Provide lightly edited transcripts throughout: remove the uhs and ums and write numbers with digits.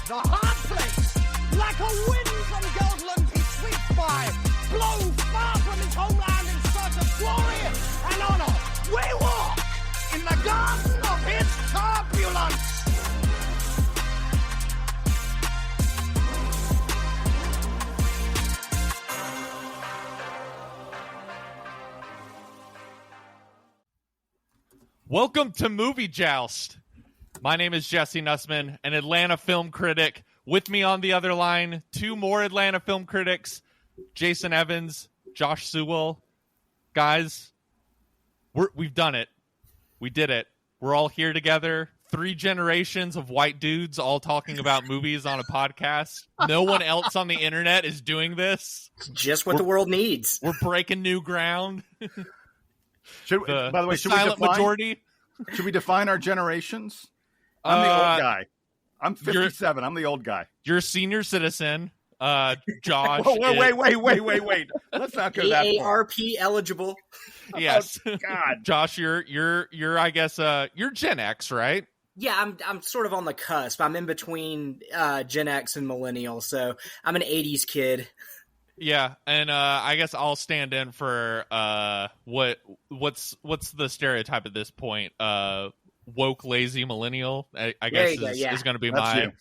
the hard place. Like a wind from Goldland he sweeps by, blown far from his homeland in search of glory and honor. We walk in the garden of his turbulence. Welcome to Movie Joust. My name is Jesse Nussman, an Atlanta film critic. With me on the other line, two more Atlanta film critics, Jason Evans, Josh Sewell. Guys, we've done it. We did it. We're all here together. 3 generations of white dudes all talking about movies on a podcast. No one else on the internet is doing this. It's just what the world needs. We're breaking new ground. By the way, should silent majority. Should we define our generations? I'm the old guy. I'm 57. I'm the old guy. You're a senior citizen, Josh. Wait. Let's not go that far. AARP eligible. Yes. Oh, God. Josh, you're I guess you're Gen X, right? Yeah, I'm sort of on the cusp. I'm in between Gen X and millennial, so I'm an 80s kid. Yeah, and I guess I'll stand in for what's the stereotype at this point? Woke, lazy millennial. I guess is going to be my.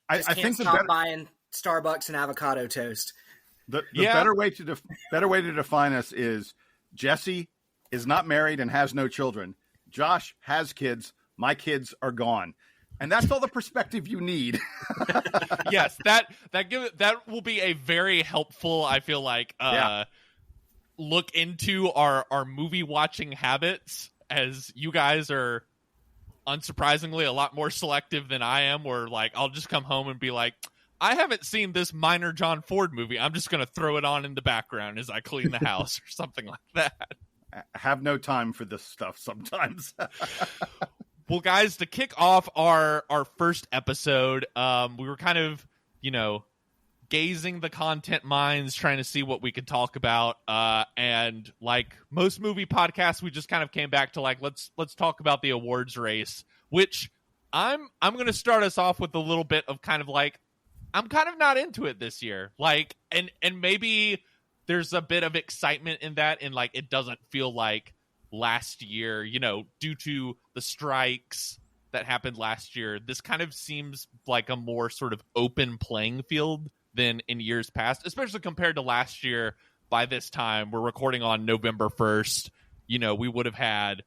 I think stop buying Starbucks and avocado toast. The better way to define us is Jesse is not married and has no children. Josh has kids. My kids are gone. And that's all the perspective you need. Yes, that will be a very helpful, I feel like, look into our movie watching habits, as you guys are unsurprisingly a lot more selective than I am, where like I'll just come home and be like, I haven't seen this minor John Ford movie. I'm just going to throw it on in the background as I clean the house or something like that. I have no time for this stuff sometimes. Well, guys, to kick off our first episode, we were kind of, gazing the content mines, trying to see what we could talk about. And like most movie podcasts, we just kind of came back to like, let's talk about the awards race, which I'm going to start us off with a little bit of kind of like, I'm kind of not into it this year. Like, and maybe there's a bit of excitement in that, and like, it doesn't feel like last year, due to the strikes that happened last year. This kind of seems like a more sort of open playing field than in years past, especially compared to last year. By this time, we're recording on November 1st. We would have had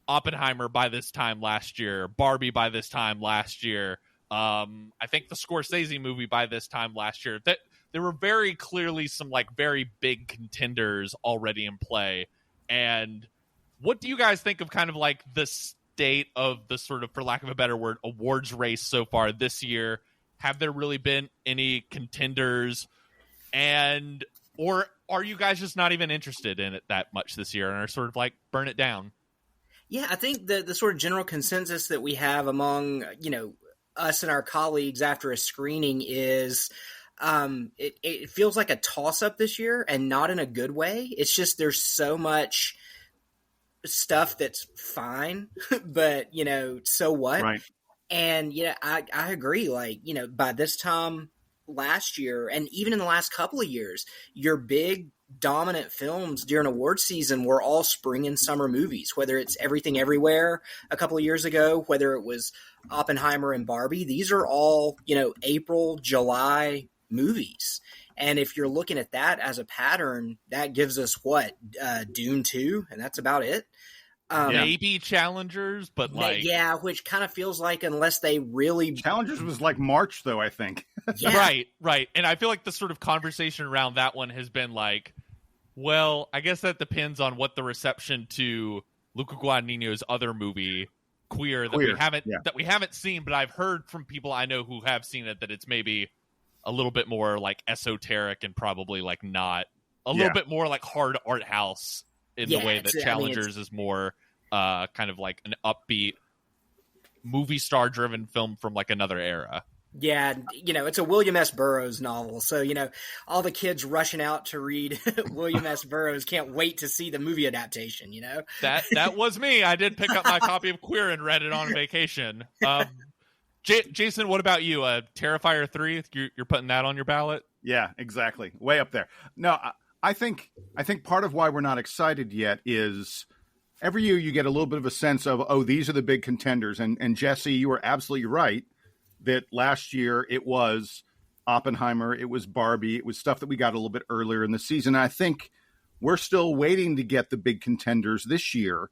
Oppenheimer by this time last year, Barbie by this time last year. I think the Scorsese movie by this time last year. That there were very clearly some like very big contenders already in play. And what do you guys think of kind of like the state of the sort of, for lack of a better word, awards race so far this year? Have there really been any contenders? Or are you guys just not even interested in it that much this year and are sort of like, burn it down? Yeah, I think the sort of general consensus that we have among, us and our colleagues after a screening is it feels like a toss-up this year, and not in a good way. It's just there's so much stuff that's fine, but so what? Right. And I agree. Like, by this time last year, and even in the last couple of years, your big dominant films during award season were all spring and summer movies, whether it's Everything Everywhere a couple of years ago, whether it was Oppenheimer and Barbie. These are all, April, July movies. And if you're looking at that as a pattern, that gives us what? Dune 2, and that's about it. Maybe Challengers, but like... Yeah, which kind of feels like unless they really... Challengers was like March, though, I think. Yeah. Right. And I feel like the sort of conversation around that one has been like, well, I guess that depends on what the reception to Luca Guadagnino's other movie, Queer, that we haven't seen, but I've heard from people I know who have seen it that it's maybe a little bit more like esoteric and probably like not a little bit more like hard art house in the way that Challengers is more kind of like an upbeat movie star driven film from like another era. Yeah, it's a William S. Burroughs novel. So, all the kids rushing out to read William S. Burroughs can't wait to see the movie adaptation, That was me. I did pick up my copy of Queer and read it on vacation. Jason, what about you? Terrifier 3, you're putting that on your ballot? Yeah, exactly. Way up there. No, I think part of why we're not excited yet is every year you get a little bit of a sense of, oh, these are the big contenders. And Jesse, you were absolutely right that last year it was Oppenheimer, it was Barbie, it was stuff that we got a little bit earlier in the season. I think we're still waiting to get the big contenders this year.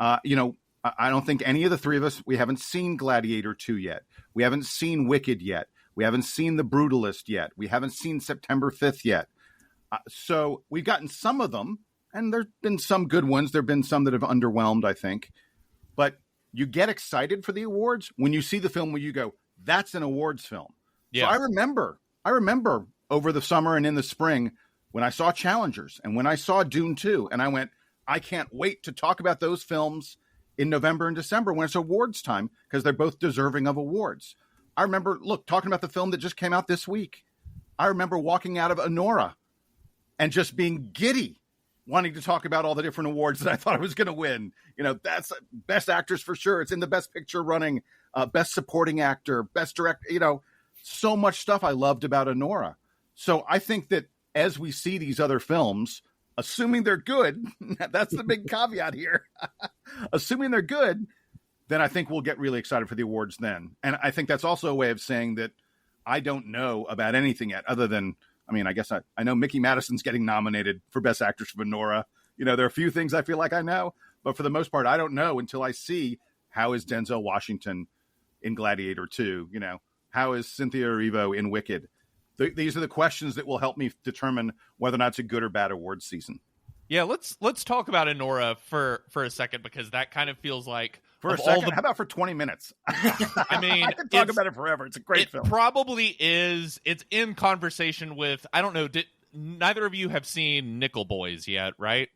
I don't think any of the three of us, we haven't seen Gladiator 2 yet. We haven't seen Wicked yet. We haven't seen The Brutalist yet. We haven't seen September 5th yet. So we've gotten some of them, and there's been some good ones. There have been some that have underwhelmed, I think. But you get excited for the awards when you see the film where you go, that's an awards film. Yeah. So I remember over the summer and in the spring when I saw Challengers and when I saw Dune 2, and I went, I can't wait to talk about those films in November and December when it's awards time, because they're both deserving of awards. I remember, talking about the film that just came out this week. I remember walking out of Anora and just being giddy, wanting to talk about all the different awards that I thought I was going to win. That's Best Actress for sure. It's in the Best Picture running, Best Supporting Actor, Best Director, so much stuff I loved about Anora. So I think that as we see these other films, assuming they're good, that's the big caveat here. Assuming they're good, then I think we'll get really excited for the awards then. And I think that's also a way of saying that I don't know about anything yet, other than, I guess I know Mickey Madison's getting nominated for Best Actress for Anora. There are a few things I feel like I know, but for the most part, I don't know until I see how is Denzel Washington in Gladiator 2, how is Cynthia Erivo in Wicked. These are the questions that will help me determine whether or not it's a good or bad awards season. Yeah, let's talk about Anora for a second, because that kind of feels like for a second. How about for 20 minutes? I can talk about it forever. It's a great film. It probably is. It's in conversation with, I don't know. Neither of you have seen Nickel Boys yet, right?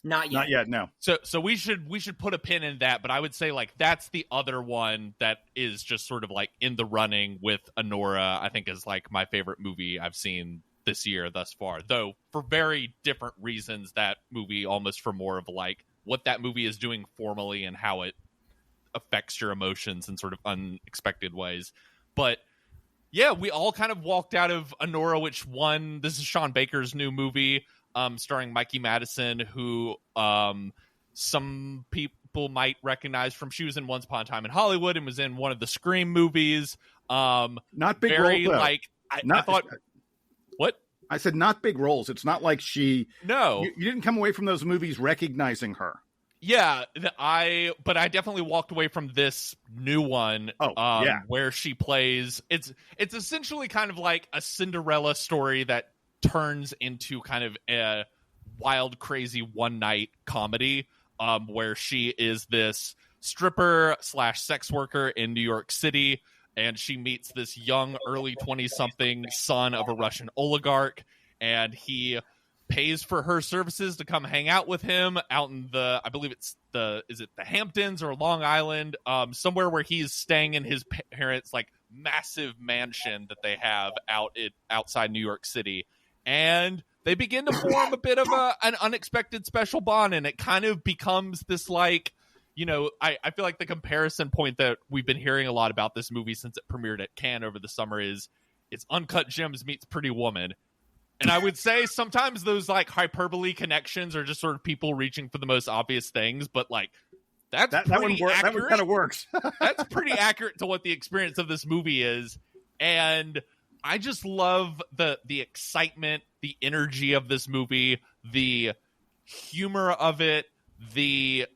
Not yet. Not yet. No. So we should put a pin in that. But I would say that's the other one that is just sort of in the running with Anora. I think is my favorite movie I've seen this year thus far, though for very different reasons. That movie almost for more of what that movie is doing formally and how it affects your emotions in sort of unexpected ways. But yeah, we all kind of walked out of Anora, which won. This is Sean Baker's new movie, starring Mikey Madison, who some people might recognize from, she was in Once Upon a Time in Hollywood and was in one of the Scream movies. Not big roles, though. I thought. What? I said not big roles. It's not like she. No, you didn't come away from those movies recognizing her. Yeah, but I definitely walked away from this new one. Where she plays. It's essentially kind of like a Cinderella story that turns into kind of a wild, crazy one night comedy, where she is this stripper / sex worker in New York City. And she meets this young, early 20-something son of a Russian oligarch, and he pays for her services to come hang out with him out in I believe it's the Hamptons or Long Island, somewhere where he's staying in his parents' massive mansion that they have outside New York City. And they begin to form a bit of an unexpected special bond, and it kind of becomes this I feel like the comparison point that we've been hearing a lot about this movie since it premiered at Cannes over the summer is it's Uncut Gems meets Pretty Woman. And I would say sometimes those hyperbole connections are just sort of people reaching for the most obvious things, but that one kind of works. That's pretty accurate to what the experience of this movie is. And I just love the excitement, the energy of this movie, the humor of it, the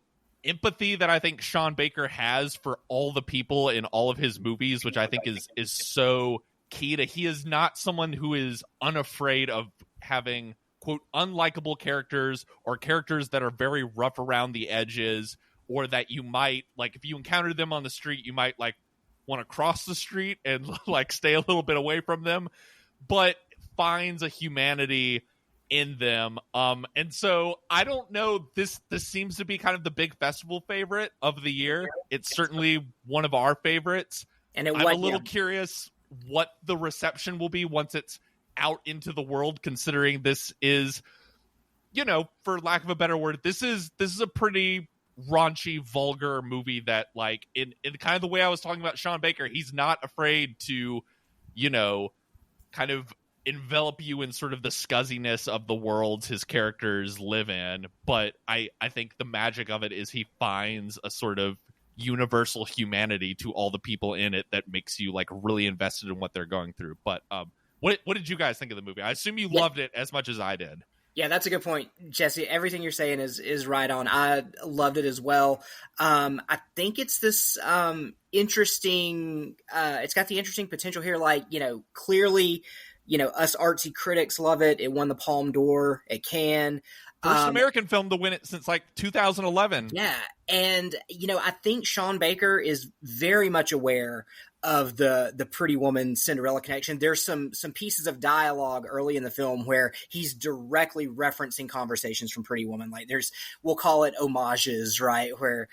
empathy that I think Sean Baker has for all the people in all of his movies, which I think is so key to. He is not someone who is unafraid of having, quote, unlikable characters or characters that are very rough around the edges, or that you might, if you encounter them on the street, you might want to cross the street and stay a little bit away from them, but finds a humanity in them. And so I don't know, this seems to be kind of the big festival favorite of the year. It's certainly one of our favorites. And I'm a little curious what the reception will be once it's out into the world, considering this is, for lack of a better word, this is a pretty raunchy, vulgar movie that, like, in kind of the way I was talking about Sean Baker, he's not afraid to, you know, kind of envelop you in sort of the scuzziness of the worlds his characters live in. But I think the magic of it is he finds a sort of universal humanity to all the people in it that makes you, like, really invested in what they're going through. But what did you guys think of the movie? I assume you loved it as much as I did. Yeah, that's a good point, Jesse. Everything you're saying is right on. I loved it as well. I think it's this interesting. It's got the interesting potential here. Like, you know, clearly, you know, us artsy critics love it. It won the Palme d'Or at Cannes. First American film to win it since like 2011. Yeah, and you know, I think Sean Baker is very much aware of the Pretty Woman Cinderella connection. There's some pieces of dialogue early in the film where he's directly referencing conversations from Pretty Woman. Like we'll call it homages, right? Where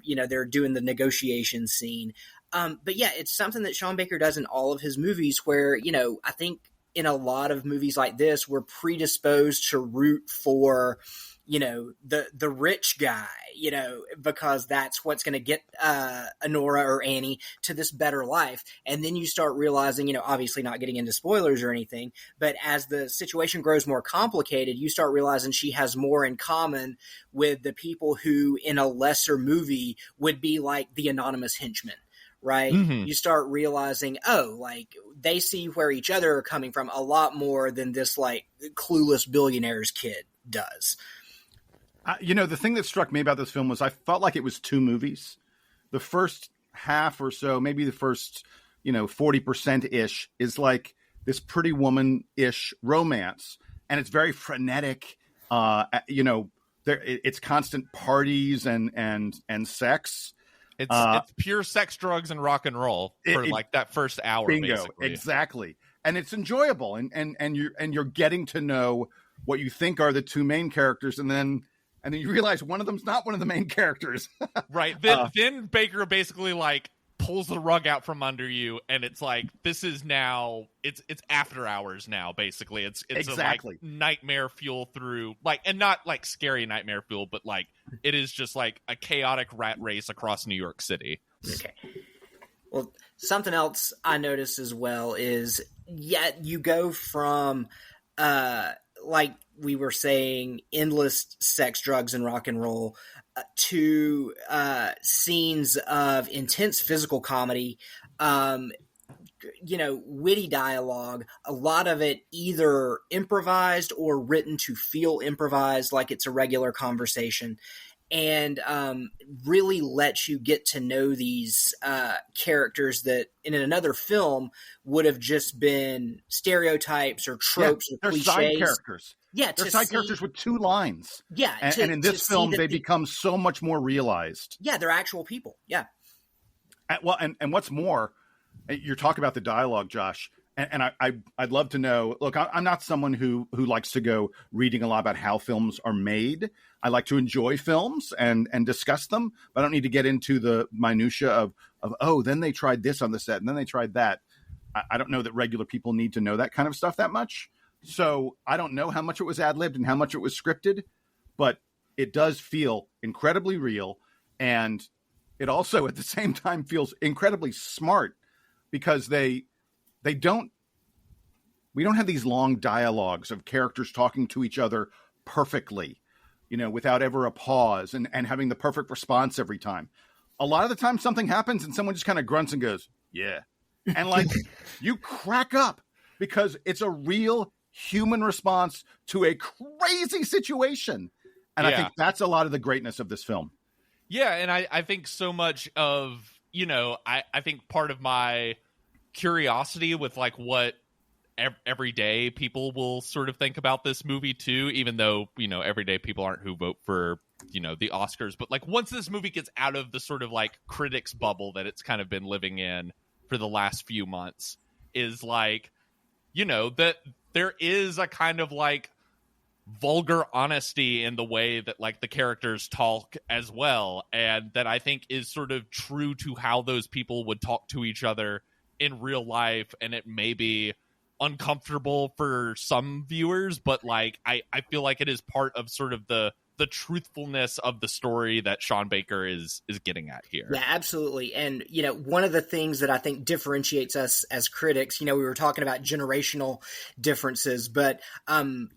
you know, they're doing the negotiation scene. But yeah, it's something that Sean Baker does in all of his movies where, you know, I think in a lot of movies like this, we're predisposed to root for, you know, the rich guy, you know, because that's what's going to get Anora or Annie to this better life. And then you start realizing, you know, obviously not getting into spoilers or anything, but as the situation grows more complicated, you start realizing she has more in common with the people who in a lesser movie would be like the anonymous henchmen. Right? Mm-hmm. You start realizing, oh, like they see where each other are coming from a lot more than this like clueless billionaire's kid does. You know, the thing that struck me about this film was I felt like it was two movies. The first half or so, maybe the first, you know, 40%-ish is like this Pretty Woman-ish romance. And it's very frenetic. You know, it's constant parties and sex. It's pure sex, drugs, and rock and roll for like that first hour. Bingo, basically. Exactly, and it's enjoyable, and you're getting to know what you think are the two main characters, and then you realize one of them's not one of the main characters. Right. Then Baker basically like pulls the rug out from under you, and it's like this is now it's after hours now. Basically, it's exactly a, like, nightmare fuel through like, and not like scary nightmare fuel, but like it is just like a chaotic rat race across New York City. Okay. Well, something else I noticed as well is you go from like we were saying, endless sex, drugs, and rock and roll to scenes of intense physical comedy, you know, witty dialogue, a lot of it either improvised or written to feel improvised like it's a regular conversation, and really lets you get to know these characters that in another film would have just been stereotypes or tropes or cliches. Side characters. Yeah, they're side characters with two lines. Yeah, and in this film, they become so much more realized. Yeah, they're actual people. Yeah. Well, and what's more, you're talking about the dialogue, Josh, and I'd love to know. Look, I'm not someone who likes to go reading a lot about how films are made. I like to enjoy films and discuss them, but I don't need to get into the minutia of oh, then they tried this on the set, and then they tried that. I don't know that regular people need to know that kind of stuff that much. So I don't know how much it was ad-libbed and how much it was scripted, but it does feel incredibly real. And it also at the same time feels incredibly smart because we don't have these long dialogues of characters talking to each other perfectly, you know, without ever a pause and having the perfect response every time. A lot of the time something happens and someone just kind of grunts and goes, yeah. And like you crack up because it's a real human response to a crazy situation. And I think that's a lot of the greatness of this film. Yeah, and I think so much of, you know, I think part of my curiosity with like what everyday people will sort of think about this movie too, even though, you know, everyday people aren't who vote for, you know, the Oscars. But like once this movie gets out of the sort of like critics bubble that it's kind of been living in for the last few months, is like, you know, that there is a kind of like vulgar honesty in the way that like the characters talk as well, and that I think is sort of true to how those people would talk to each other in real life. And it may be uncomfortable for some viewers, but like I feel like it is part of sort of the the truthfulness of the story that Sean Baker is getting at here. Yeah, absolutely. And, one of the things that I think differentiates us as critics, we were talking about generational differences, but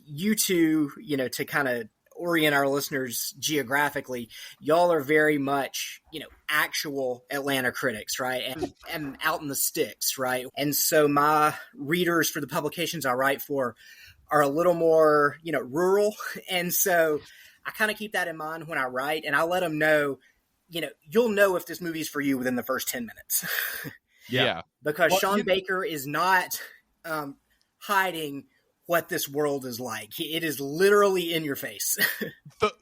you two, to kind of orient our listeners geographically, y'all are very much, actual Atlanta critics, right? And out in the sticks, right? And so my readers for the publications I write for are a little more, rural. And so I kind of keep that in mind when I write, and I let them know, you'll know if this movie is for you within the first 10 minutes. Yeah. Because Sean Baker is not hiding what this world is like. It is literally in your face.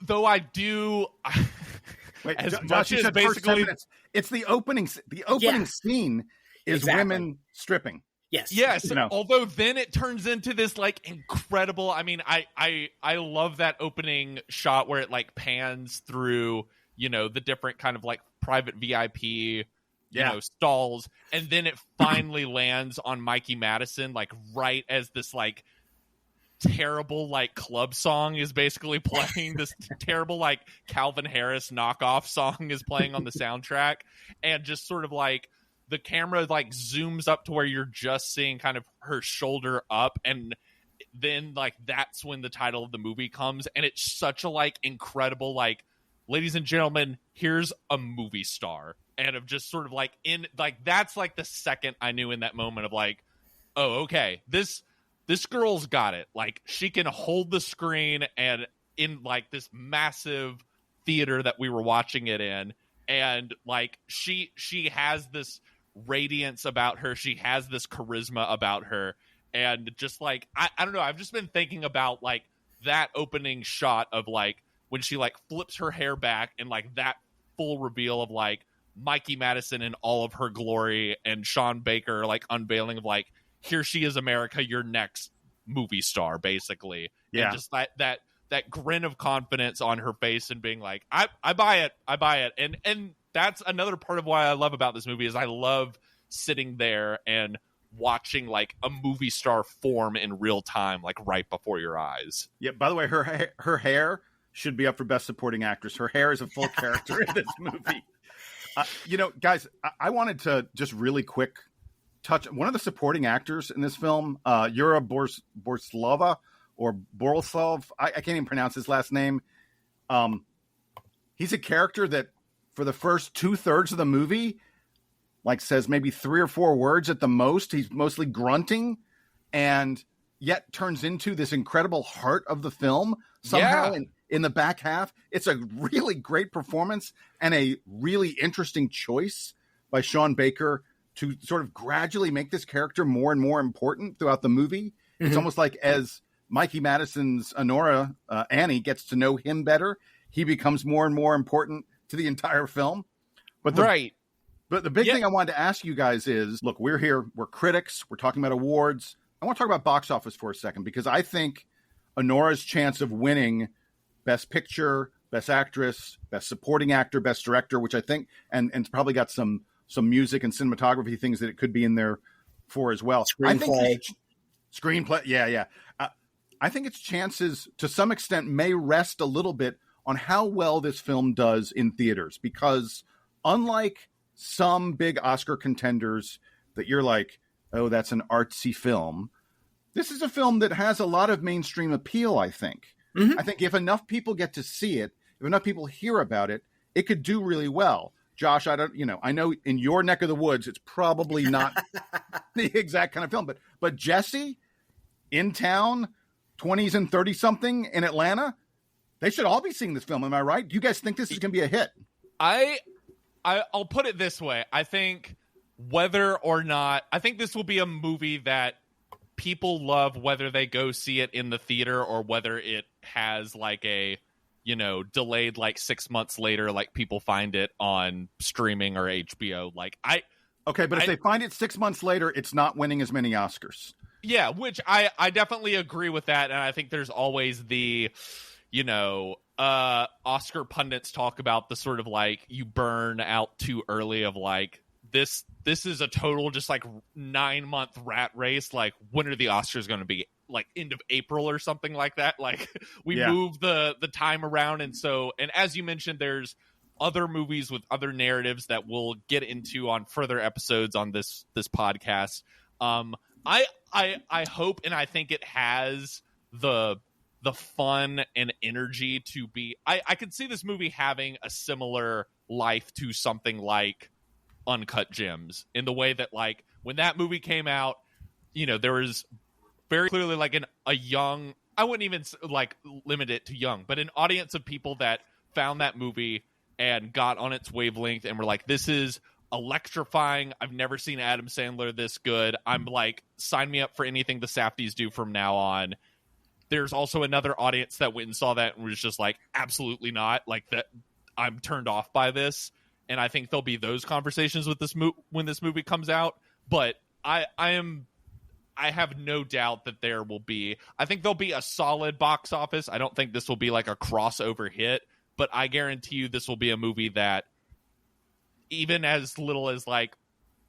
Though I do... Wait, as Josh, much you as said basically... It's the opening. The opening scene is women stripping. Yes. Although then it turns into this like incredible. I mean, I love that opening shot where it like pans through, the different kind of like private VIP, you know, stalls, and then it finally lands on Mikey Madison, like right as this like terrible like club song is basically playing. This terrible like Calvin Harris knockoff song is playing on the soundtrack, and just sort of like the camera like zooms up to where you're just seeing kind of her shoulder up, and then like that's when the title of the movie comes, and it's such a like incredible like, ladies and gentlemen, here's a movie star. And of just sort of like in like, that's like the second I knew in that moment of like, oh, okay, this girl's got it. Like she can hold the screen, and in like this massive theater that we were watching it in, and like she has this radiance about her. She has this charisma about her. And just like, I don't know, I've just been thinking about like that opening shot of like when she like flips her hair back, and like that full reveal of like Mikey Madison in all of her glory, and Sean Baker like unveiling of like, here she is, America, your next movie star, basically. Yeah. And just that grin of confidence on her face, and being like, I buy it. And that's another part of why I love about this movie, is I love sitting there and watching like a movie star form in real time, like right before your eyes. Yeah. By the way, her hair should be up for Best Supporting Actress. Her hair is a full character in this movie. Guys, I wanted to just really quick touch one of the supporting actors in this film, Yura Borslava, or Borislav. I can't even pronounce his last name. He's a character that for the first 2/3 of the movie, like says maybe 3 or 4 words at the most. He's mostly grunting, and yet turns into this incredible heart of the film somehow. Yeah. In the back half, it's a really great performance and a really interesting choice by Sean Baker to sort of gradually make this character more and more important throughout the movie. Mm-hmm. It's almost like as Mikey Madison's Anora, Annie, gets to know him better, he becomes more and more important to the entire film. But the big thing I wanted to ask you guys is, look, we're here, we're critics, we're talking about awards. I want to talk about box office for a second, because I think Anora's chance of winning Best Picture, Best Actress, Best Supporting Actor, Best Director, which I think, and it's probably got some music and cinematography things that it could be in there for as well. Screenplay. Yeah. I think its chances to some extent may rest a little bit on how well this film does in theaters, because unlike some big Oscar contenders that you're like, oh, that's an artsy film, this is a film that has a lot of mainstream appeal, I think. Mm-hmm. I think if enough people get to see it, if enough people hear about it, it could do really well. Josh, I know in your neck of the woods, it's probably not the exact kind of film, but Jesse, in town, 20s and 30 something in Atlanta, they should all be seeing this film. Am I right? Do you guys think this is going to be a hit? I'll put it this way. I think whether or not, I think this will be a movie that people love, whether they go see it in the theater or whether it has like a, delayed like 6 months later, like people find it on streaming or HBO. But if they find it 6 months later, it's not winning as many Oscars. Yeah, which I definitely agree with that. And I think there's always the, Oscar pundits talk about the sort of like, you burn out too early of like, this is a total just like 9-month rat race. Like, when are the Oscars going to be like end of April or something like that. Like we Yeah. move the time around, and as you mentioned, there's other movies with other narratives that we'll get into on further episodes on this podcast. I hope, and I think it has the fun and energy to be. I could see this movie having a similar life to something like Uncut Gems, in the way that, like, when that movie came out, there was very clearly like a young, I wouldn't even like limit it to young, but an audience of people that found that movie and got on its wavelength and were like, this is electrifying. I've never seen Adam Sandler this good. I'm like, sign me up for anything the Safdies do from now on. There's also another audience that went and saw that and was just like, absolutely not. Like, that, I'm turned off by this. And I think there'll be those conversations with this when this movie comes out. But I have no doubt that there will be. I think there'll be a solid box office. I don't think this will be like a crossover hit, but I guarantee you this will be a movie that, even as little as like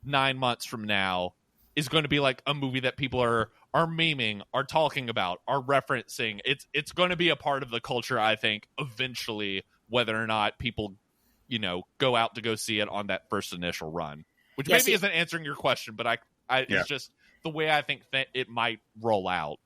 9 months from now, is going to be like a movie that people are memeing, are talking about, are referencing. It's going to be a part of the culture, I think, eventually, whether or not people, go out to go see it on that first initial run. Which maybe isn't answering your question, but it's just the way I think that it might roll out.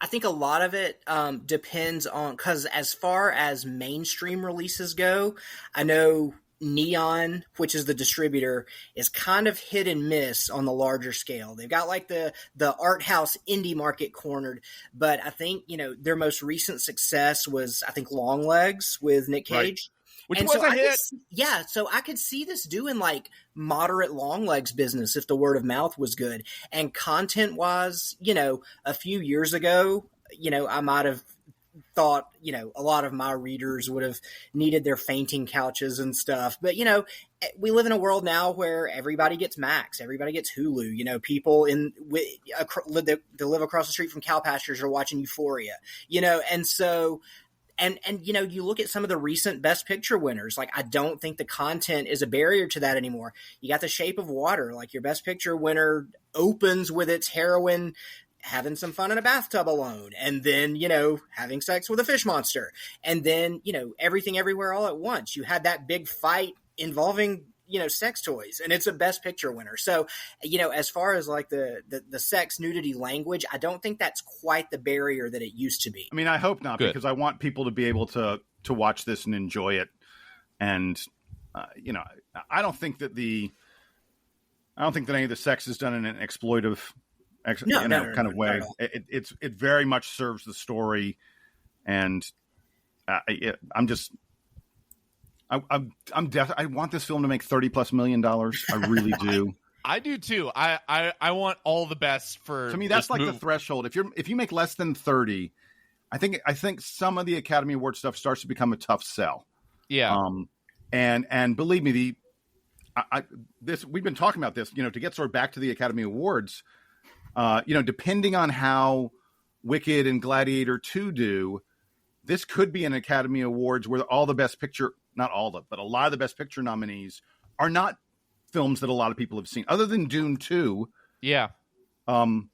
I think a lot of it depends on, because as far as mainstream releases go, I know Neon, which is the distributor, is kind of hit and miss on the larger scale. They've got like the art house indie market cornered, but I think, their most recent success was, I think, Longlegs with Nick Cage. Right. Which was a hit. So I could see this doing like moderate Longlegs business if the word of mouth was good. And content wise, a few years ago, I might have thought, a lot of my readers would have needed their fainting couches and stuff. But, we live in a world now where everybody gets Max, everybody gets Hulu. People that live across the street from cow pastures are watching Euphoria, and so. And you look at some of the recent Best Picture winners, like, I don't think the content is a barrier to that anymore. You got The Shape of Water, like, your Best Picture winner opens with its heroine having some fun in a bathtub alone, and then, having sex with a fish monster. And then, Everything Everywhere All at Once. You had that big fight involving, sex toys, and it's a Best Picture winner. So, as far as like the sex nudity language, I don't think that's quite the barrier that it used to be. I mean, I hope not, Good. because I want people to be able to watch this and enjoy it. And, I don't think that any of the sex is done in an exploitive, kind of way. It very much serves the story. And I want this film to make $30+ million. I really do. I do too. I want all the best for. To me, that's like the threshold. If you make less than 30, I think some of the Academy Award stuff starts to become a tough sell. Yeah. And believe me, we've been talking about this. To get sort of back to the Academy Awards, depending on how Wicked and Gladiator 2 do, this could be an Academy Awards where all the Best Picture. Not all of them, but a lot of the Best Picture nominees are not films that a lot of people have seen, other than Dune 2. Yeah. If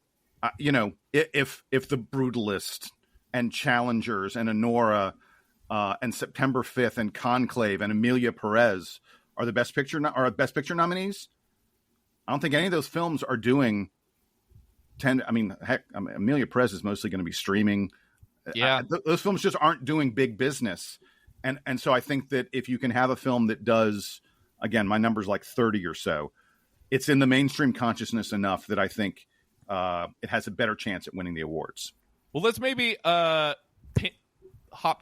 The Brutalist and Challengers and Anora and September 5th and Conclave and Emilia Perez are the Best Picture nominees, I don't think any of those films are doing 10. I mean, heck, Emilia Perez is mostly going to be streaming. Yeah. Those films just aren't doing big business. And so I think that if you can have a film that does, again, my number's like 30 or so, it's in the mainstream consciousness enough that I think it has a better chance at winning the awards. Well, let's maybe hop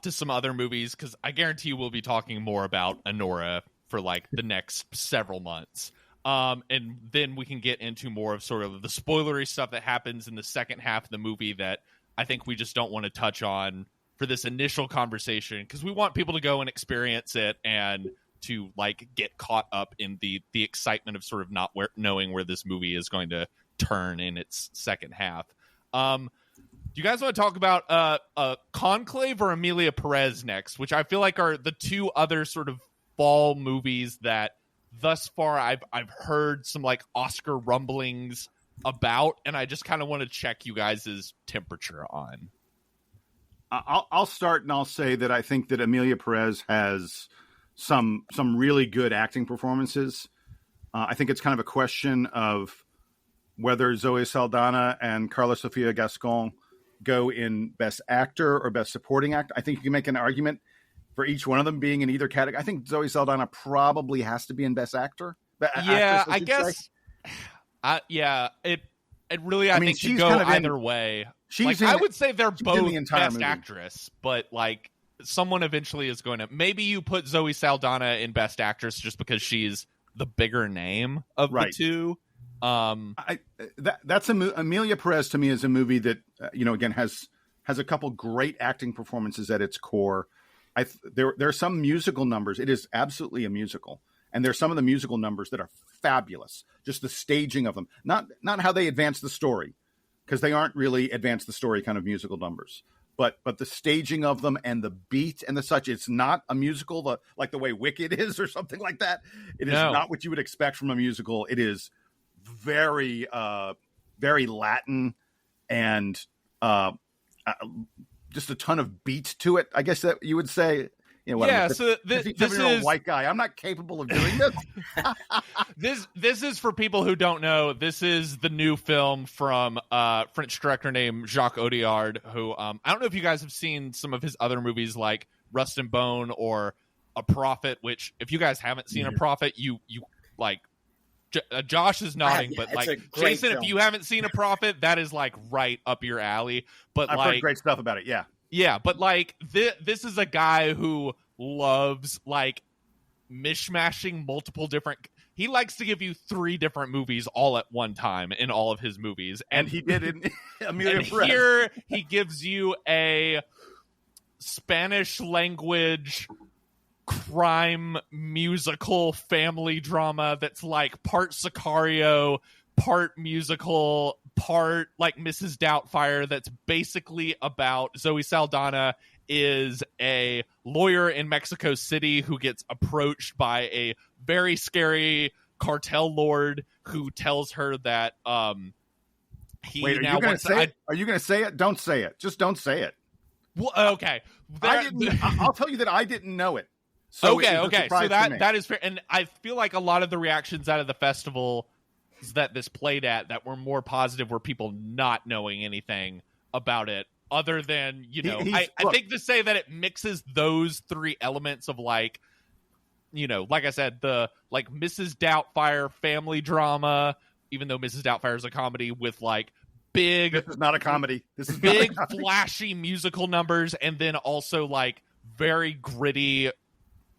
to some other movies, because I guarantee you we'll be talking more about Anora for like the next several months. And then we can get into more of sort of the spoilery stuff that happens in the second half of the movie that I think we just don't want to touch on for this initial conversation, because we want people to go and experience it and to like get caught up in the excitement of sort of not knowing where this movie is going to turn in its second half. Do you guys want to talk about Conclave or Emilia Perez next, which I feel like are the two other sort of fall movies that thus far I've heard some like Oscar rumblings about, and I just kind of want to check you guys' temperature on. I'll start and I'll say that I think that Emilia Perez has some really good acting performances. I think it's kind of a question of whether Zoe Saldana and Carla Sofia Gascon go in Best Actor or Best Supporting Actor. I think you can make an argument for each one of them being in either category. I think Zoe Saldana probably has to be in Best Actor. Yeah, I guess. It really, I think, could go either way. I would say they're both Best Actress, but like someone eventually is going to. Maybe you put Zoe Saldana in Best Actress just because she's the bigger name of the two. That's Emilia Perez to me is a movie that again has a couple great acting performances at its core. There are some musical numbers. It is absolutely a musical, and there's some of the musical numbers that are fabulous. Just the staging of them, not how they advance the story, because they aren't really advance the story kind of musical numbers. But the staging of them and the beat and the such, it's not a musical like the way Wicked is or something like that. It is not what you would expect from a musical. It is very, very Latin and just a ton of beat to it, I guess that you would say. So this is white guy. I'm not capable of doing this. This is for people who don't know. This is the new film from a French director named Jacques Audiard, who I don't know if you guys have seen some of his other movies like Rust and Bone or A Prophet. Which, if you guys haven't seen A Prophet, you like. Josh is nodding, but like Jason, film. If you haven't seen A Prophet, that is like right up your alley. But I've heard great stuff about it. Yeah, but like this is a guy who loves like mishmashing multiple different. He likes to give you 3 different movies all at one time in all of his movies, and he did in Emilia Perez. Here he gives you a Spanish language crime musical family drama that's like part Sicario, part musical, part like Mrs. Doubtfire, that's basically about Zoe Saldana is a lawyer in Mexico City who gets approached by a very scary cartel lord who tells her that Wait, are you going to say it? Don't say it. Just don't say it. Well, okay. I'll tell you that I didn't know it. So okay. So that is fair. And I feel like a lot of the reactions out of the festival that this played at that were more positive were people not knowing anything about it other than, I think to say that it mixes those 3 elements of like, like I said, the like Mrs. Doubtfire family drama, even though Mrs. Doubtfire is a comedy with like big. This is not a comedy. This is big flashy musical numbers. And then also like very gritty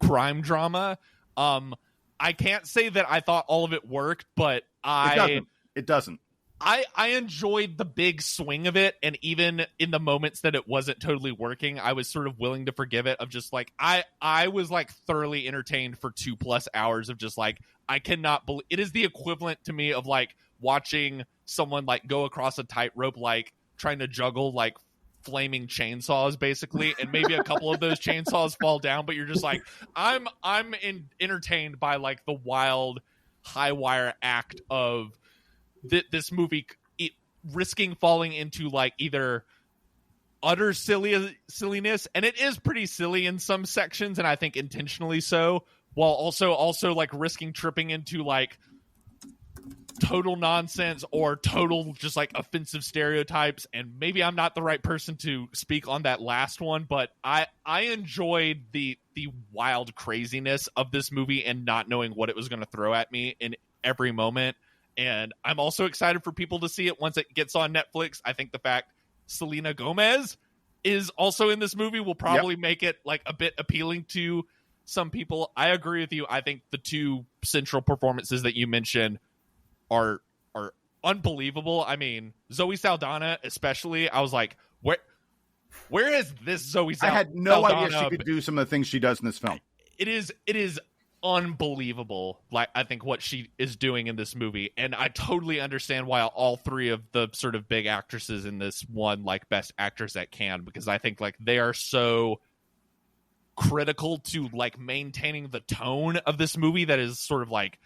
crime drama. I can't say that I thought all of it worked, but it doesn't. I enjoyed the big swing of it, and even in the moments that it wasn't totally working, I was sort of willing to forgive it. Of just like I was like thoroughly entertained for 2+ hours of just like I cannot believe it is the equivalent to me of like watching someone like go across a tightrope, like trying to juggle like flaming chainsaws basically, and maybe a couple of those chainsaws fall down, but you're just like I'm entertained by like the wild high wire act of this movie risking falling into like either utter silliness, and it is pretty silly in some sections, and I think intentionally so, while also like risking tripping into like total nonsense or total just like offensive stereotypes. And maybe I'm not the right person to speak on that last one, but I enjoyed the wild craziness of this movie and not knowing what it was going to throw at me in every moment. And I'm also excited for people to see it once it gets on Netflix. I think the fact Selena Gomez is also in this movie will probably make it like a bit appealing to some people. I agree with you. I think the 2 central performances that you mentioned are unbelievable. I mean, Zoe Saldana especially, I was like, where is this Zoe Saldana? I had no idea she could do some of the things she does in this film. It is unbelievable, like I think what she is doing in this movie, and I totally understand why all 3 of the sort of big actresses in this won like Best Actress at Cannes, because I think like they are so critical to like maintaining the tone of this movie that is sort of like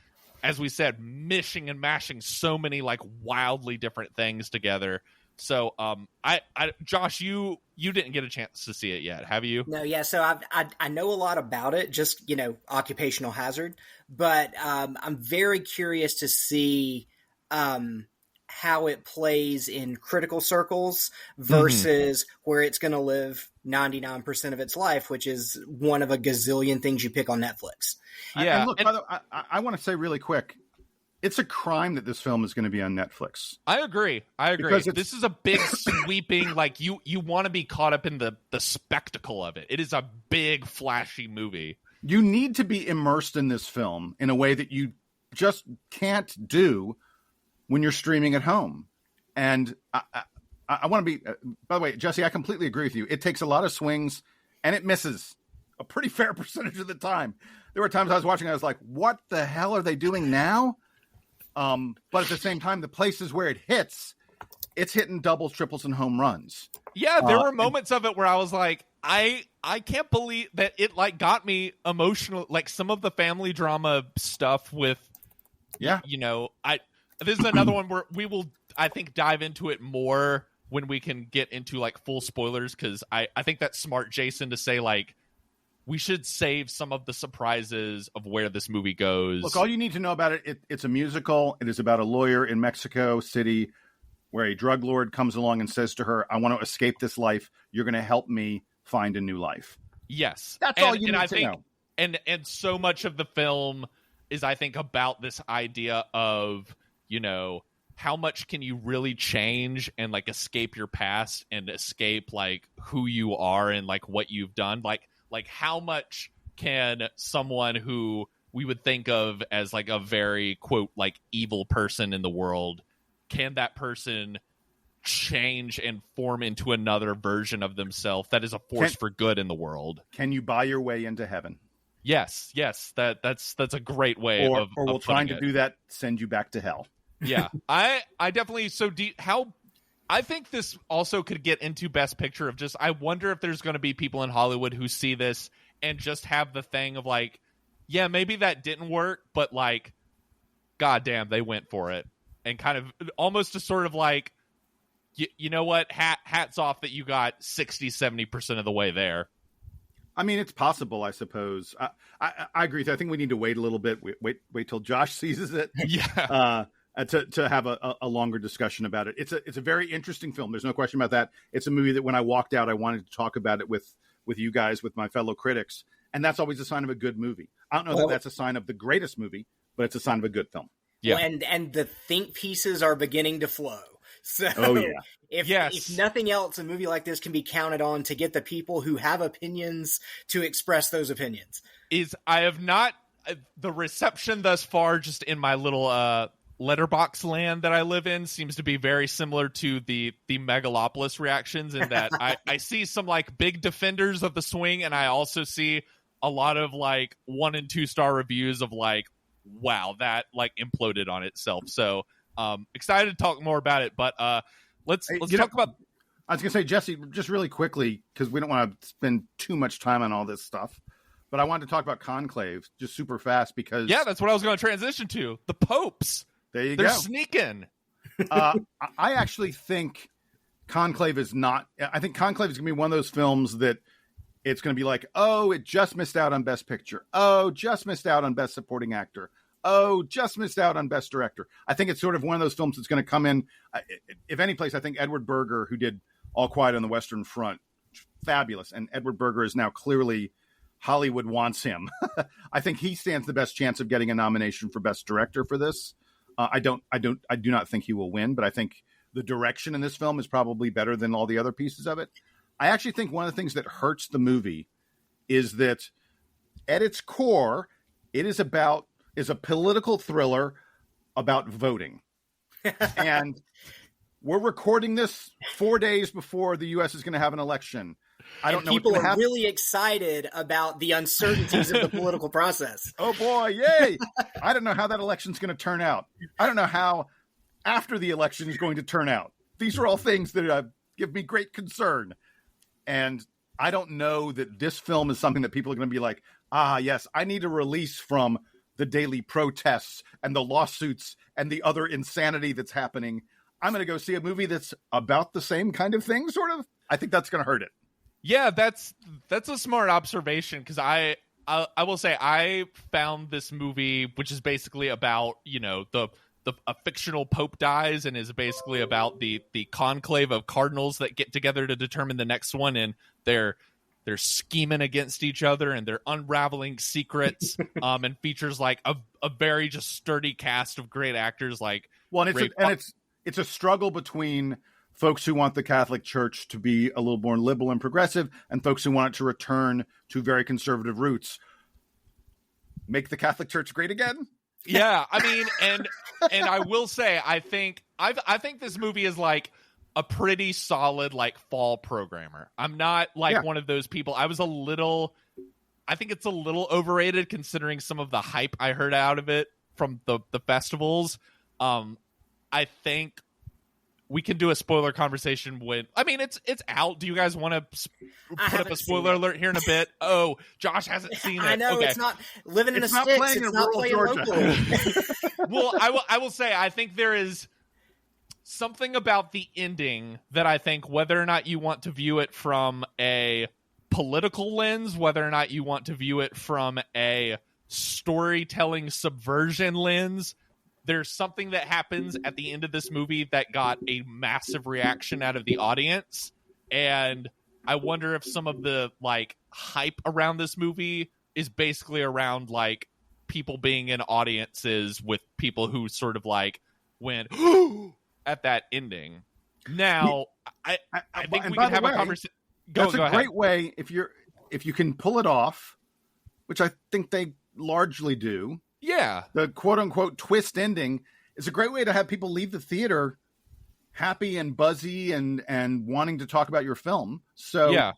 as we said, mishing and mashing so many like wildly different things together. So, Josh, you didn't get a chance to see it yet, have you? No, yeah. So I know a lot about it, just occupational hazard, but I'm very curious to see how it plays in critical circles versus where it's going to live 99% of its life, which is one of a gazillion things you pick on Netflix. Yeah. And look, by the way, I want to say really quick, it's a crime that this film is going to be on Netflix. I agree. Because this is a big sweeping, like you want to be caught up in the spectacle of it. It is a big, flashy movie. You need to be immersed in this film in a way that you just can't do when you're streaming at home. And I want to be, by the way, Jesse, I completely agree with you. It takes a lot of swings and it misses a pretty fair percentage of the time. There were times I was watching, I was like, what the hell are they doing now? But at the same time, the places where it hits, it's hitting doubles, triples, and home runs. Yeah, there were moments of it where I was like, I can't believe that it like got me emotional. Like some of the family drama stuff with, this is another one where we will, I think, dive into it more when we can get into like full spoilers. Cause I think that's smart, Jason, to say like, we should save some of the surprises of where this movie goes. Look, all you need to know about it's a musical. It is about a lawyer in Mexico City where a drug lord comes along and says to her, I want to escape this life. You're going to help me find a new life. Yes. That's all you need to know. And so much of the film is, I think, about this idea of, how much can you really change and like escape your past and escape like who you are and like what you've done. Like how much can someone who we would think of as like a very, quote, like evil person in the world, can that person change and form into another version of themselves that is a force for good in the world? Can you buy your way into heaven? Yes. That's a great way or of will trying to it. do that send you back to hell? Yeah. I definitely, I think this also could get into Best Picture of just, I wonder if there's going to be people in Hollywood who see this and just have the thing of like, yeah, maybe that didn't work, but like, goddamn, they went for it. And kind of almost a sort of like, you know what, hats off that you got 60, 70% of the way there. I mean, it's possible, I suppose. I agree. I think we need to wait a little bit. Wait till Josh sees it. Yeah. To have a longer discussion about it. It's a very interesting film. There's no question about that. It's a movie that when I walked out, I wanted to talk about it with you guys, with my fellow critics. And that's always a sign of a good movie. I don't know that that's a sign of the greatest movie, but it's a sign of a good film. Yeah. And the think pieces are beginning to flow. So if nothing else, a movie like this can be counted on to get the people who have opinions to express those opinions. I have not, the reception thus far, just in my little, letterbox land that I live in, seems to be very similar to the Megalopolis reactions in that I see some like big defenders of the swing, and I also see a lot of like 1 and 2 star reviews of like, wow, that like imploded on itself. So excited to talk more about it, but let's talk about. I was gonna say, Jesse, just really quickly, because we don't want to spend too much time on all this stuff, but I wanted to talk about Conclave just super fast because that's what I was going to transition to. The popes. There you They're go. sneaking. I actually think Conclave is not. I think Conclave is going to be one of those films that it's going to be like, oh, it just missed out on Best Picture. Oh, just missed out on Best Supporting Actor. Oh, just missed out on Best Director. I think it's sort of one of those films that's going to come in. If any place, I think Edward Berger, who did All Quiet on the Western Front, fabulous. And Edward Berger is now clearly Hollywood wants him. I think he stands the best chance of getting a nomination for Best Director for this. I do not think he will win, but I think the direction in this film is probably better than all the other pieces of it. I actually think one of the things that hurts the movie is that at its core, it is a political thriller about voting. And we're recording this 4 days before the U.S. is going to have an election. I don't know. People are really excited about the uncertainties of the political process. Oh boy, yay! I don't know how that election's going to turn out. I don't know how after the election is going to turn out. These are all things that give me great concern. And I don't know that this film is something that people are going to be like, yes, I need a release from the daily protests and the lawsuits and the other insanity that's happening. I'm going to go see a movie that's about the same kind of thing, sort of. I think that's going to hurt it. Yeah, that's a smart observation, because I will say I found this movie, which is basically about, you know, a fictional pope dies, and is basically about the conclave of cardinals that get together to determine the next one, and they're scheming against each other, and they're unraveling secrets, and features like a very just sturdy cast of great actors like. Well, and it's a struggle between folks who want the Catholic Church to be a little more liberal and progressive, and folks who want it to return to very conservative roots. Make the Catholic Church great again? Yeah, I mean, and I will say, I think this movie is like a pretty solid like fall programmer. I'm not like one of those people. I think it's a little overrated considering some of the hype I heard out of it from the festivals. I think we can do a spoiler conversation when, I mean, it's out. Do you guys want to put up a spoiler alert here in a bit? Oh, Josh hasn't seen it. I know, okay. It's not living in it's the not sticks. playing It's in not rural playing Georgia. locally. Well, I will say, I think there is something about the ending that I think, whether or not you want to view it from a political lens, whether or not you want to view it from a storytelling subversion lens, there's something that happens at the end of this movie that got a massive reaction out of the audience. And I wonder if some of the like hype around this movie is basically around like people being in audiences with people who sort of like went at that ending. Now, I think we can have a conversation. That's a great way if you can pull it off, which I think they largely do. Yeah. The quote unquote twist ending is a great way to have people leave the theater happy and buzzy and wanting to talk about your film. So, yeah.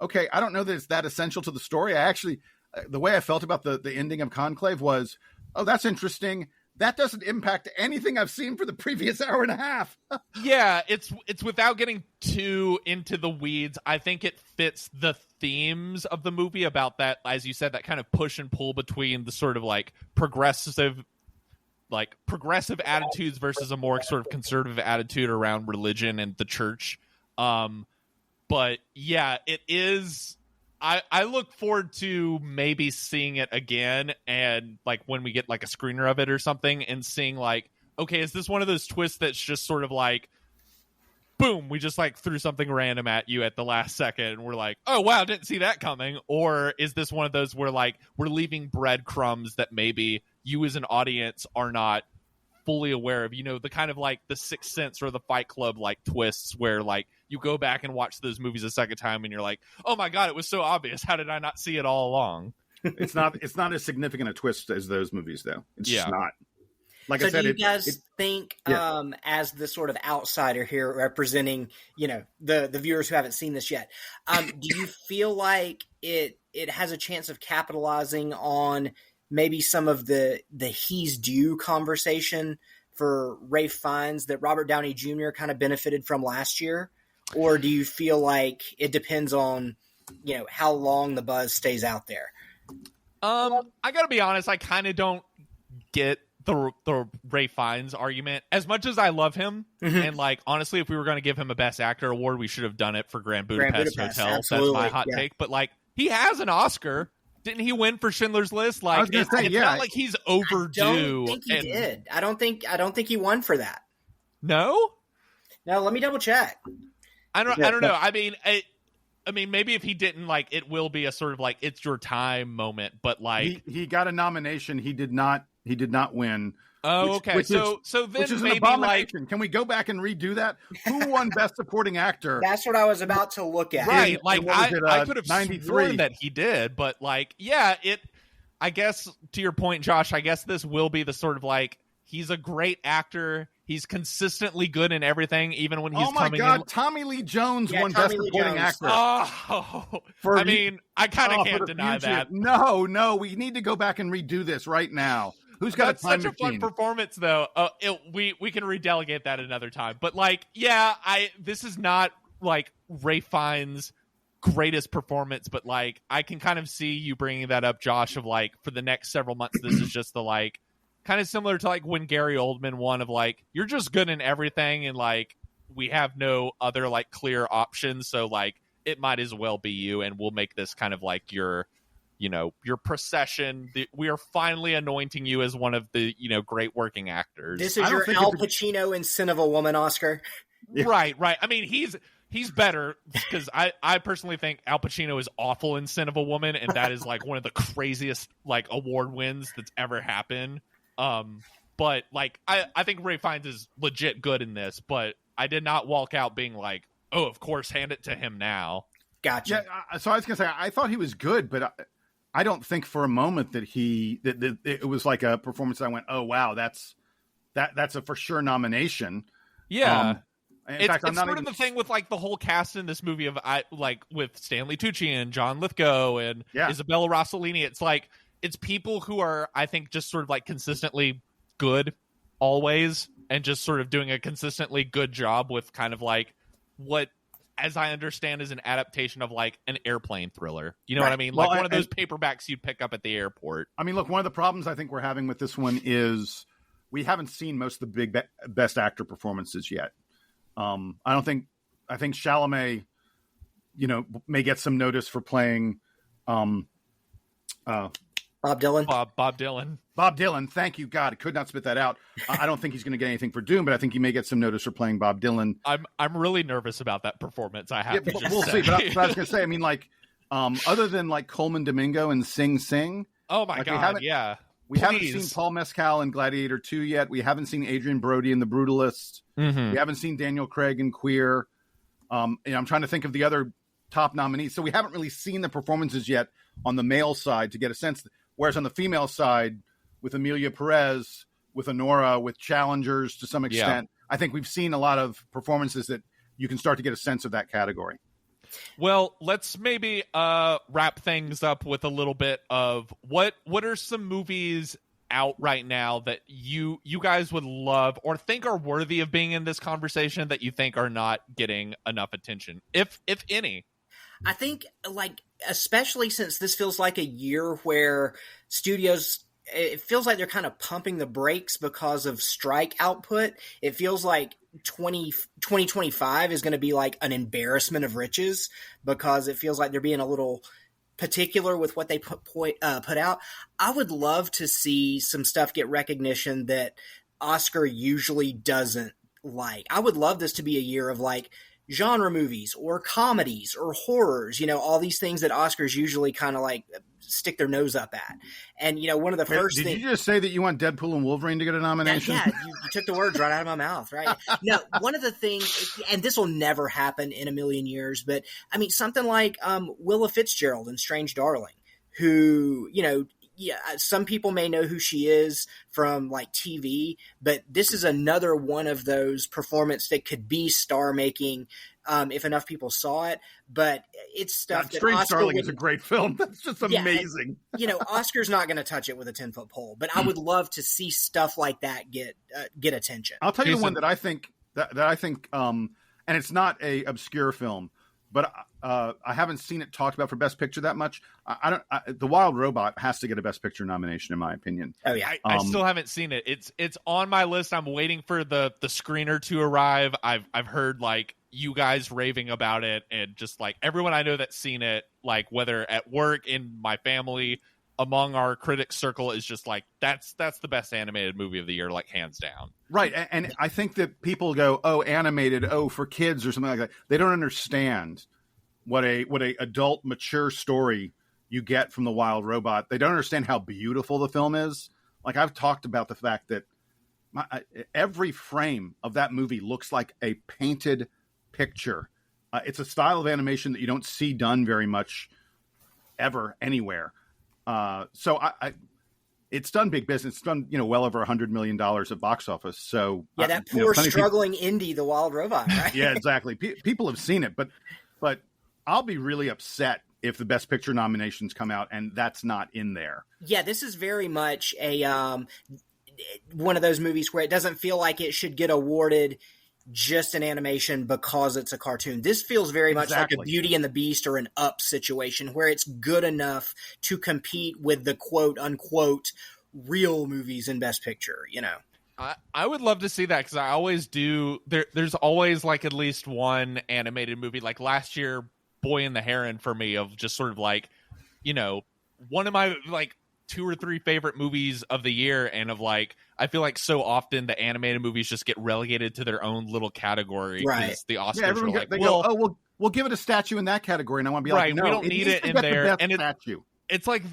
Okay, I don't know that it's that essential to the story. I actually, the way I felt about the ending of Conclave was, oh, that's interesting. That doesn't impact anything I've seen for the previous hour and a half. Yeah, it's without getting too into the weeds. I think it fits the themes of the movie about that, as you said, that kind of push and pull between the sort of like progressive attitudes versus a more sort of conservative attitude around religion and the church. But yeah, it is. I look forward to maybe seeing it again, and like when we get like a screener of it or something, and seeing like, okay, is this one of those twists that's just sort of like, boom, we just like threw something random at you at the last second, and we're like, oh wow, didn't see that coming? Or is this one of those where like we're leaving breadcrumbs that maybe you as an audience are not fully aware of, you know, the kind of like the Sixth Sense or the Fight Club like twists where like you go back and watch those movies a second time and you're like, oh my god, it was so obvious, how did I not see it all along? It's not as significant a twist as those movies though. It's just not. Like so I said, do you guys think as the sort of outsider here representing, you know, the viewers who haven't seen this yet, do you feel like it has a chance of capitalizing on maybe some of the he's due conversation for Ralph Fiennes that Robert Downey Jr. kind of benefited from last year? Or do you feel like it depends on, you know, how long the buzz stays out there? I gotta be honest, I kind of don't get the Ralph Fiennes argument as much as I love him. And like, honestly, if we were going to give him a Best Actor award, we should have done it for Grand Budapest Hotel. Absolutely. That's my hot take. But like, he has an Oscar. Didn't he win for Schindler's List? Like, it's not like he's overdue. I don't think he did. I don't think he won for that. No, let me double check. I don't know. I mean, maybe if he didn't, like, it will be a sort of like it's your time moment. But like, he got a nomination. He did not win. Oh, okay. Which so which then is maybe an abomination. Like, can we go back and redo that? Who won Best Supporting Actor? That's what I was about to look at. Right. Like, I could have 93 sworn that he did, but like, yeah, I guess to your point, Josh, I guess this will be the sort of like, he's a great actor. He's consistently good in everything, even when he's coming in. Oh my God, Tommy Lee Jones won Best Supporting Actor. Oh, I mean, I kind of can't deny that. No, we need to go back and redo this right now. Who's got That's a time such machine? A fun performance, though. We can redelegate that another time. But like, yeah, this is not like Ralph Fiennes greatest performance, but like I can kind of see you bringing that up, Josh, of like for the next several months this is just the like kind of similar to like when Gary Oldman won, of like you're just good in everything and like we have no other like clear options, so like it might as well be you, and we'll make this kind of like your procession. We are finally anointing you as one of the great working actors. This is your Al Pacino in Sin of a Woman, Oscar. Yeah. Right. I mean, he's better because I personally think Al Pacino is awful in Sin of a Woman, and that is like one of the craziest like award wins that's ever happened. But like I think Ralph Fiennes is legit good in this, but I did not walk out being like, oh, of course, hand it to him now. Gotcha. Yeah, so I was gonna say I thought he was good, but I don't think for a moment that that it was like a performance that I went, oh wow, that's a for sure nomination. Yeah. In fact, it's sort of the thing with like the whole cast in this movie of with Stanley Tucci and John Lithgow and Isabella Rossellini. It's like it's people who are, I think, just sort of like consistently good always, and just sort of doing a consistently good job with kind of like what, as I understand, is an adaptation of like an airplane thriller. You know what I mean? Like one of those paperbacks you'd pick up at the airport. I mean, look, one of the problems I think we're having with this one is we haven't seen most of the big best actor performances yet. I think Chalamet, may get some notice for playing Bob Dylan. Bob Dylan. Bob Dylan. Thank you, God. I could not spit that out. I don't think he's going to get anything for Doom, but I think he may get some notice for playing Bob Dylan. I'm really nervous about that performance. I have to just we'll say. See. But I was going to say, I mean, like, other than like Coleman Domingo and Sing Sing. Oh my God! Yeah. We haven't seen Paul Mescal in Gladiator 2 yet. We haven't seen Adrian Brody in The Brutalist. Mm-hmm. We haven't seen Daniel Craig in Queer. I'm trying to think of the other top nominees. So we haven't really seen the performances yet on the male side to get a sense. Whereas on the female side, with Emilia Perez, with Anora, with challengers to some extent, I think we've seen a lot of performances that you can start to get a sense of that category. Well, let's maybe wrap things up with a little bit of what are some movies out right now that you guys would love or think are worthy of being in this conversation that you think are not getting enough attention, if any. I think, like, especially since this feels like a year where studios, it feels like they're kind of pumping the brakes because of strike output. It feels like 2025 is going to be like an embarrassment of riches because it feels like they're being a little particular with what they put out. I would love to see some stuff get recognition that Oscar usually doesn't like. I would love this to be a year of like genre movies or comedies or horrors, all these things that Oscars usually kind of like stick their nose up at. And, one of the first things... Did you just say that you want Deadpool and Wolverine to get a nomination? Yeah, you took the words right out of my mouth, right? No, one of the things, and this will never happen in a million years, but I mean, something like Willa Fitzgerald in Strange Darling, who, some people may know who she is from like TV, but this is another one of those performances that could be star making if enough people saw it. But it's stuff that Strange Oscar Darling is a great film. That's just amazing. And, Oscar's not going to touch it with a 10-foot pole, but I would love to see stuff like that get attention. I'll tell you one that I think and it's not a obscure film, but I haven't seen it talked about for Best Picture that much. The Wild Robot has to get a Best Picture nomination, in my opinion. Oh yeah, I still haven't seen it. It's on my list. I'm waiting for the screener to arrive. I've heard like you guys raving about it, and just like everyone I know that's seen it, like whether at work, in my family, among our critics circle, is just like that's the best animated movie of the year, like hands down. Right, and I think that people go, oh, animated, oh, for kids or something like that. They don't understand what a adult, mature story you get from The Wild Robot. They don't understand how beautiful the film is. Like, I've talked about the fact that every frame of that movie looks like a painted picture. It's a style of animation that you don't see done very much ever anywhere. So it's done big business. It's done, well over $100 million at box office. So yeah, that poor struggling indie, The Wild Robot, right? Yeah, exactly. People have seen it, but I'll be really upset if the Best Picture nominations come out and that's not in there. Yeah, this is very much a one of those movies where it doesn't feel like it should get awarded just an animation because it's a cartoon. This feels very much like a Beauty and the Beast or an Up situation where it's good enough to compete with the quote unquote real movies in Best Picture, you know. I would love to see that because I always do. There's always like at least one animated movie. Like last year, Boy and the Heron for me of just sort of like, you know, one of my like 2 or 3 favorite movies of the year, and of like I feel like so often the animated movies just get relegated to their own little category. Right. The Oscars are like, they go, oh, we'll give it a statue in that category, and I want to be right, like, no, we don't need it in there, and it's like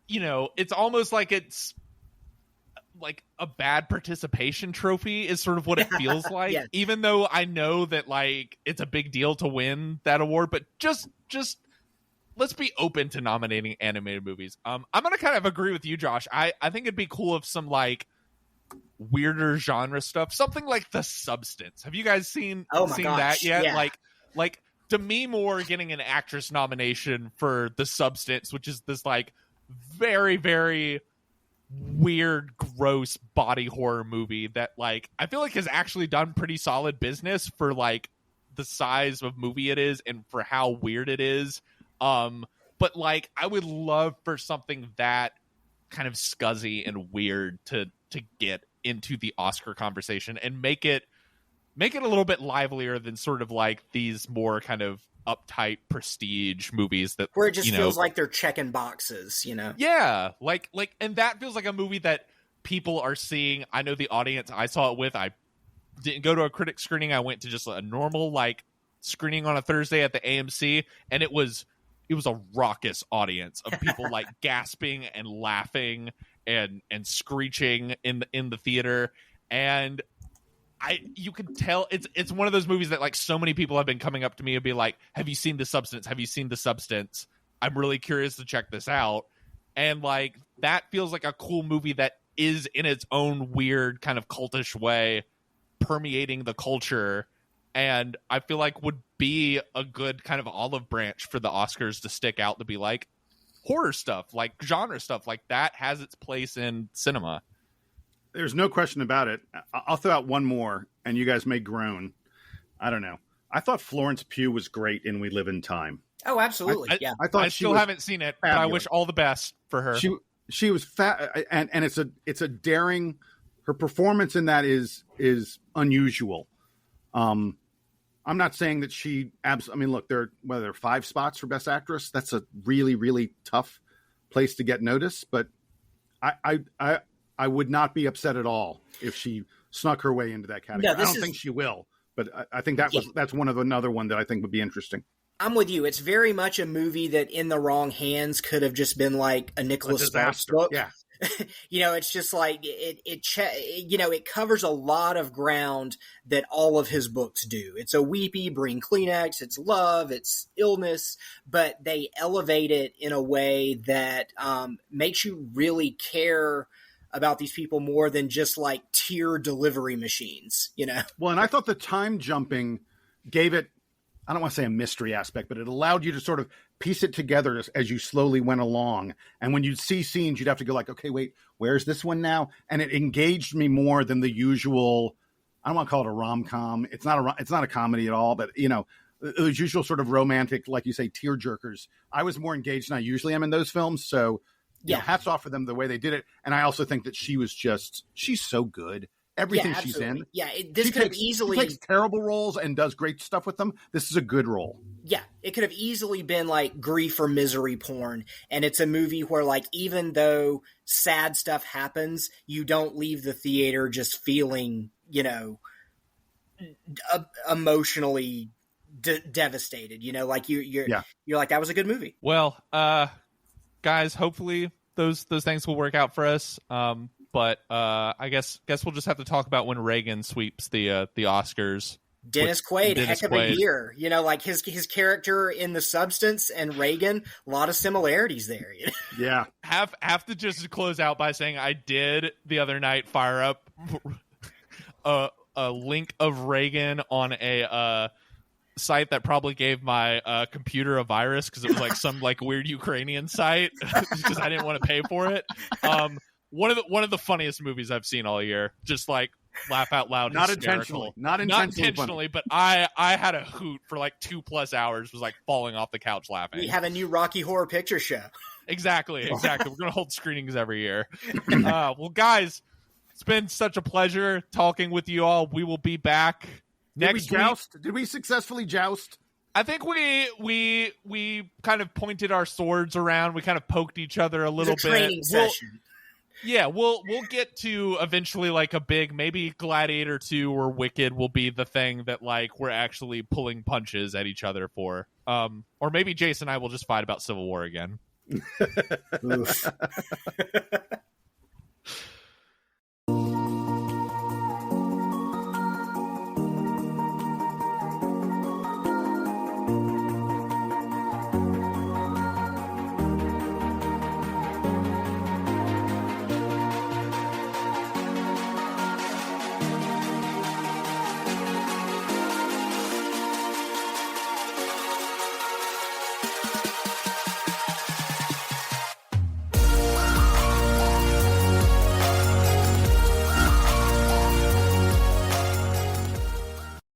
you know, it's almost like it's like a bad participation trophy is sort of what it feels like. Yes. Even though I know that like it's a big deal to win that award, but just let's be open to nominating animated movies. I'm gonna kind of agree with you, Josh. I think it'd be cool if some like weirder genre stuff, something like The Substance. Have you guys seen that yet? Yeah. Like Demi Moore getting an actress nomination for The Substance, which is this like very, very weird, gross body horror movie that like I feel like has actually done pretty solid business for like the size of movie it is and for how weird it is. But like I would love for something that kind of scuzzy and weird to get into the Oscar conversation and make it a little bit livelier than sort of like these more kind of uptight prestige movies that where it just feels like they're checking boxes, you know. Yeah, like and that feels like a movie that people are seeing. I know the audience I saw it with, I didn't go to a critic screening, I went to just a normal like screening on a Thursday at the AMC, and it was a raucous audience of people like gasping and laughing and screeching in the theater. And you can tell it's one of those movies that like so many people have been coming up to me and be like, have you seen The Substance? Have you seen The Substance? I'm really curious to check this out. And like that feels like a cool movie that is in its own weird kind of cultish way permeating the culture, and I feel like would be a good kind of olive branch for the Oscars to stick out, to be like horror stuff, like genre stuff like that has its place in cinema. There's no question about it. I'll throw out one more, and you guys may groan. I don't know. I thought Florence Pugh was great in We Live in Time. Oh, absolutely. I thought I still haven't seen it, but I wish all the best for her. She was fat, and it's a daring. Her performance in that is unusual. I'm not saying that she. I mean, look, there are 5 spots for Best Actress. That's a really, really tough place to get noticed. But I would not be upset at all if she snuck her way into that category. I don't think she will, but I think that's another one that I think would be interesting. I'm with you. It's very much a movie that in the wrong hands could have just been like a Nicholas Sparks book. Yeah. You know, it's just like it covers a lot of ground that all of his books do. It's a weepy, bring Kleenex, it's love, it's illness, but they elevate it in a way that makes you really care about these people more than just like tier delivery machines, you know? Well, and I thought the time jumping gave it, I don't want to say a mystery aspect, but it allowed you to sort of piece it together as you slowly went along. And when you'd see scenes, you'd have to go like, okay, wait, where's this one now? And it engaged me more than the usual, I don't want to call it a rom-com. It's not a comedy at all, but you know, those usual sort of romantic, like you say, tear jerkers. I was more engaged than I usually am in those films. So yeah, hats off for them the way they did it. And I also think that she's so good. Everything she's in. Yeah, this could have easily... She takes terrible roles and does great stuff with them. This is a good role. Yeah, it could have easily been like grief or misery porn. And it's a movie where like even though sad stuff happens, you don't leave the theater just feeling, you know, emotionally devastated. You know, like you're like, that was a good movie. Well, guys, hopefully those things will work out for us. But I guess we'll just have to talk about when Reagan sweeps the Oscars. Dennis Quaid, heck of a year. You know, like his character in The Substance and Reagan, a lot of similarities there. You know? Yeah. Have to just close out by saying I did the other night fire up a link of Reagan on a site that probably gave my computer a virus because it was like some like weird Ukrainian site because I didn't want to pay for it. One of the funniest movies I've seen all year. Just like laugh out loud. Not hysterical. intentionally. Not intentionally, but I had a hoot for like 2+ hours, was like falling off the couch laughing. We have a new Rocky Horror Picture Show. Exactly. We're going to hold screenings every year. Well, guys, it's been such a pleasure talking with you all. We will be back next week. Did we successfully joust? I think we kind of pointed our swords around. We kind of poked each other a little bit. Training session. We'll get to eventually like a big, maybe Gladiator 2 or Wicked will be the thing that like we're actually pulling punches at each other for. Or maybe Jason and I will just fight about Civil War again.